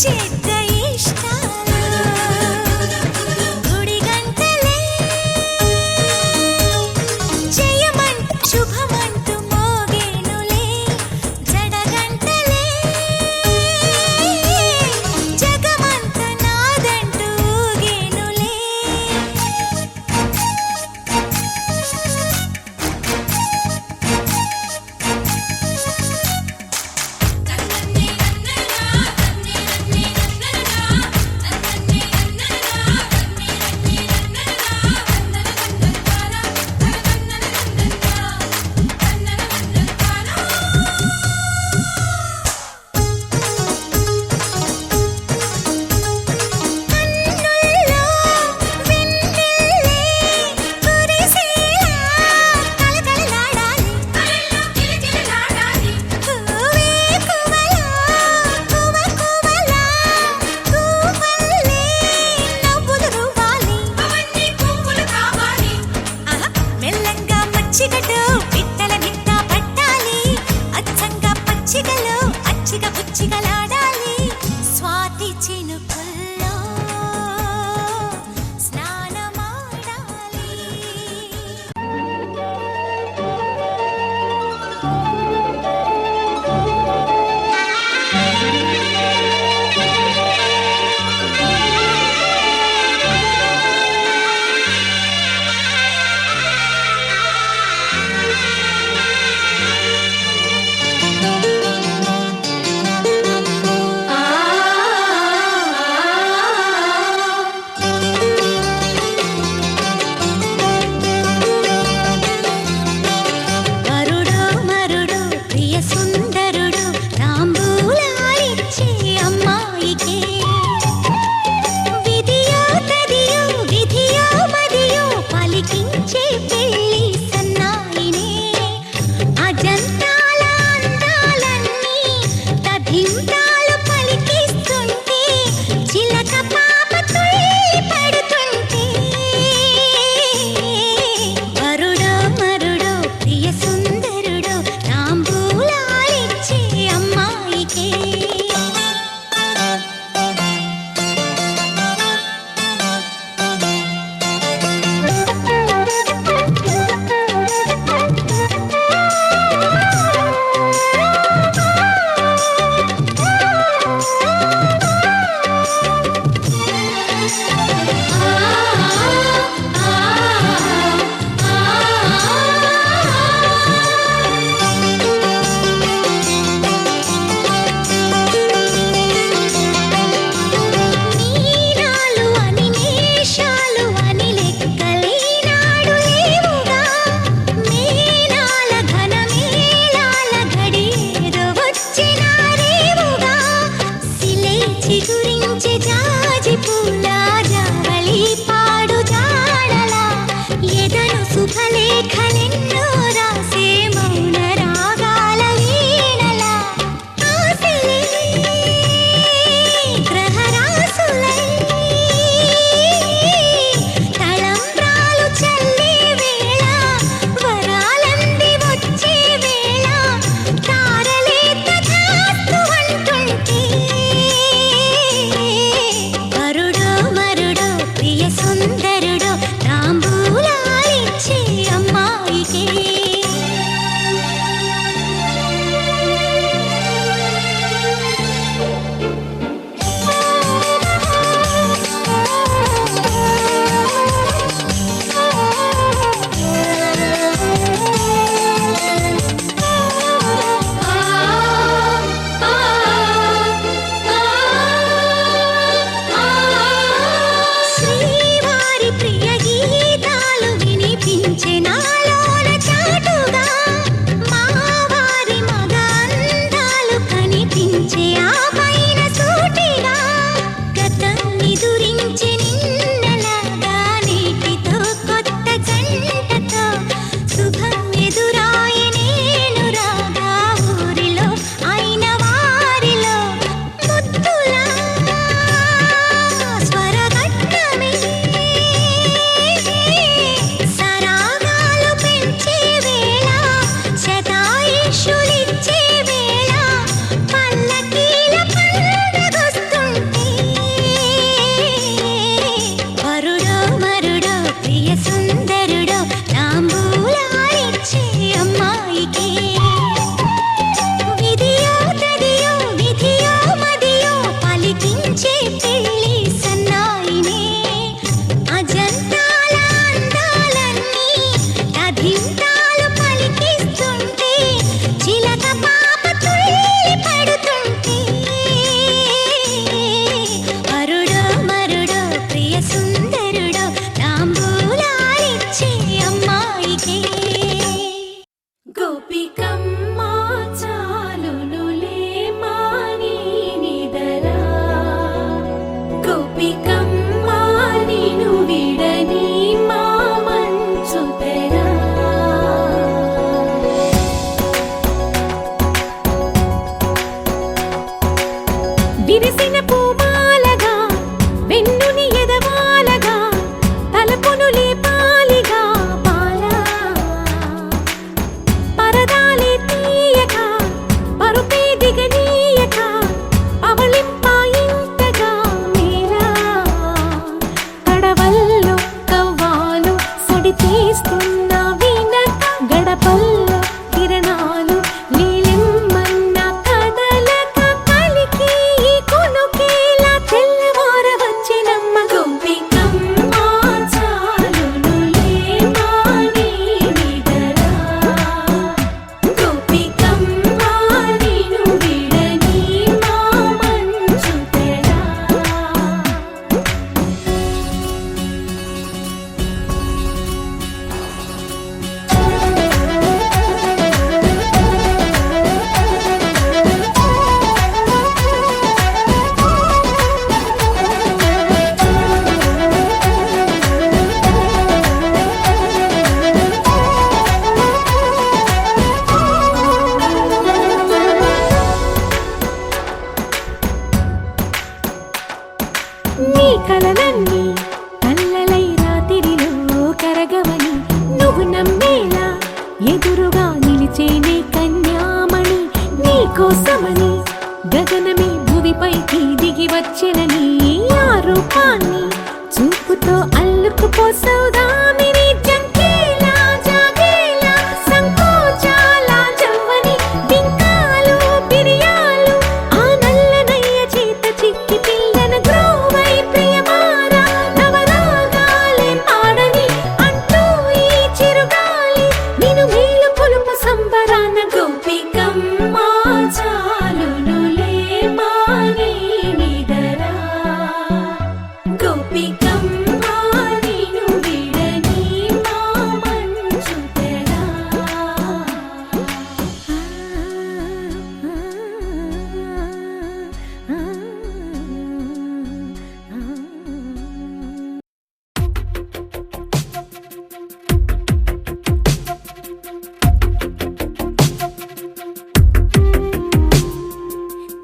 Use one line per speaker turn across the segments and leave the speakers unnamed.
చెడ్డ ఇష్టాలు గుడి గంటలే జయమంటూ శుభమంటూ మోగేనులే జడగంటలే జగమంత నాదంటూ ఊగేనులే కన్నుల్లో వెన్నెల్లే కురిసేలా కలకలలాడాలి పూవే కువలా కువకువలా కువల్లే నవ్వులు రువ్వాలి ఆహా మెల్లంగా మచ్చిగట్టు పిట్టల నిట్ట పట్టాలి అచ్చంగా పచ్చిగలు అచ్చిగ పుచ్చిగలాడాలి స్వాతి చినుకుల్లో స్నానమాడాలి పెళ్లి సన్నాయినే అజంతాల అందాలన్నీ అధింతాలు పలికిస్తుంటే చిలక పాప తుళ్ళి పడుతుంటే వరుడో మరుడో ప్రియ సుందరుడో తాంబూలాలిచ్చే అమ్మాయికే
గోపికమ్మా చాలునులే మాని నిదరా గోపికమ్మా నిను విడని మా మంచు తెరా విరిసిన పూమాలగా వెన్నుని ఎదవాలగా తలపును లేపాలిగా బాలా పరదాలే తీయక పరుపే దిగనీయక పవళింపాయింతగా మేరా తడవల్లో కవ్వాలు సడి చేస్తున్న వినక గడపల్లో కిరణాలు నీలిమ్మన్న కదలక కలికి ఈ కొనుకేలా తెల్లవార వచ్చినమ్మ గోపికమ్మ చాలునులే మాని నిదరా గోపికమ్మా నిను విడని మా మంచు తెరా నీ కలలన్నీ కల్లలై రాత్రిలో కరగవని నువ్వు నమ్మేలా ఎదురుగా నిలిచేనే కన్యామణి నీ కోసమని గగనమే భువిపైకి దిగి వచ్చెనని ఆ రూపాన్ని చూపుతో అల్లుకుపోసౌదామిని జంకేలా జాగేలా సంకోచాల జవ్వని బింకాలు బిరియాలు ఆ నల్లనయ్య చేత చిక్కి పిల్లన గ్రోవై ప్రియమారా నవరాగాలే పాడని అంటూ ఈ చిరుగాలి నిన్ను మేలు పొలుపు సంబరాన గోపికమ్మ చాలునులే మాని నిదరా గోపికమ్మ నిను విడని మా మంచు తెరా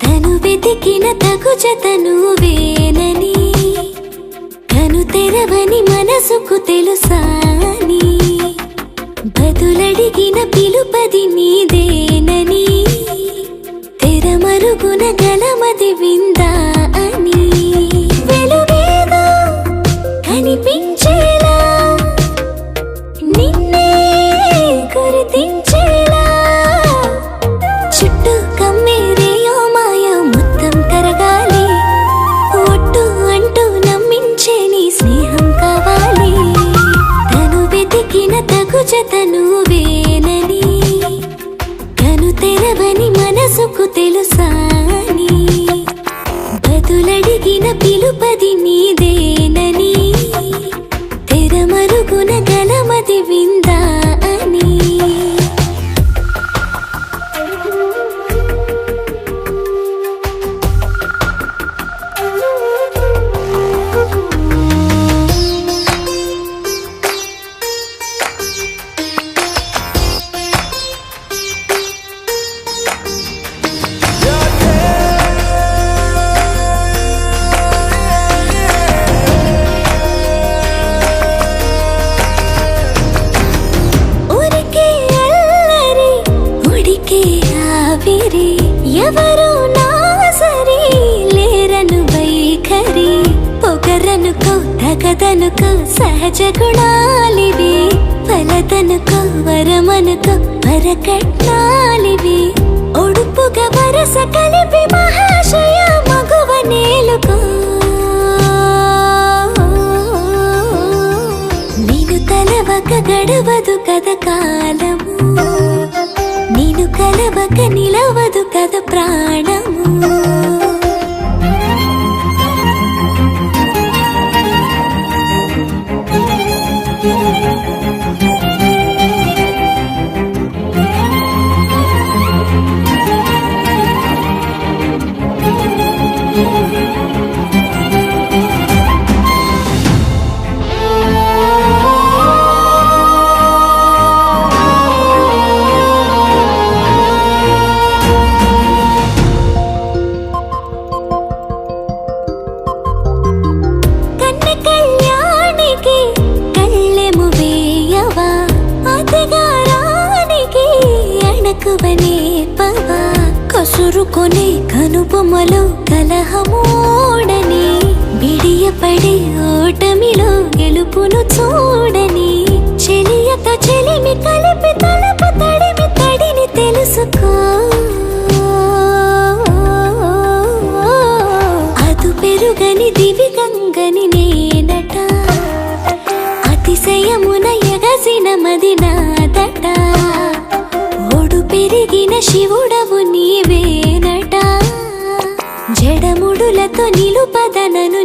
తను వెతికిన తగు జతను వేనని కను తెరవని మనసుకు తెలుసాని బదులడిగిన పిలుపది నీదేనని తెరమరుగున గలమది విందా అని వెలుగేదో కనిపించేలా నిన్నే గుర్తించేలా చుట్టూ కమ్మేరేయో మాయో మొత్తం కరగాలి ఒట్టు అంటూ నమ్మించే నీ స్నేహం కావాలి తను వెతికిన తగు జతను వేనని కను తెరవని మనసుకు తెలుసాని బదులడిగిన పిలుపది నీదేనని తెరమరుగున గలమది విందా అని ఎవరు నా సరి లేరను వైఖరి పొగరనుకో తగదనుకో సహజ గుణాలివి ఫలదనుకో వరమనుకో వరకట్నాలివి ఒడుపుగా వరస కలిపి మహాశయ మగువ నేలుకో ప్రాణము. కన్నె కళ్యాణికి కళ్ళెము వేయవా, అతిగారానికి అణకువనే పవా, కసురుకొనే కనుబొమ్మలో కలహమోడని, బిడియపడే ఓటమిలో గెలుపును చూడని, చెలియతో చెలిమి కలిపి తలపు తడిమి తడిని తెలుసుకో. అదు పెరుగని దివి గంగని నేనట, అతిశయమున ఎగసిన మది నాదట, ఓడు పెరిగిన శివుడవు నీవేనట, జడముడులతో నిలుపదనను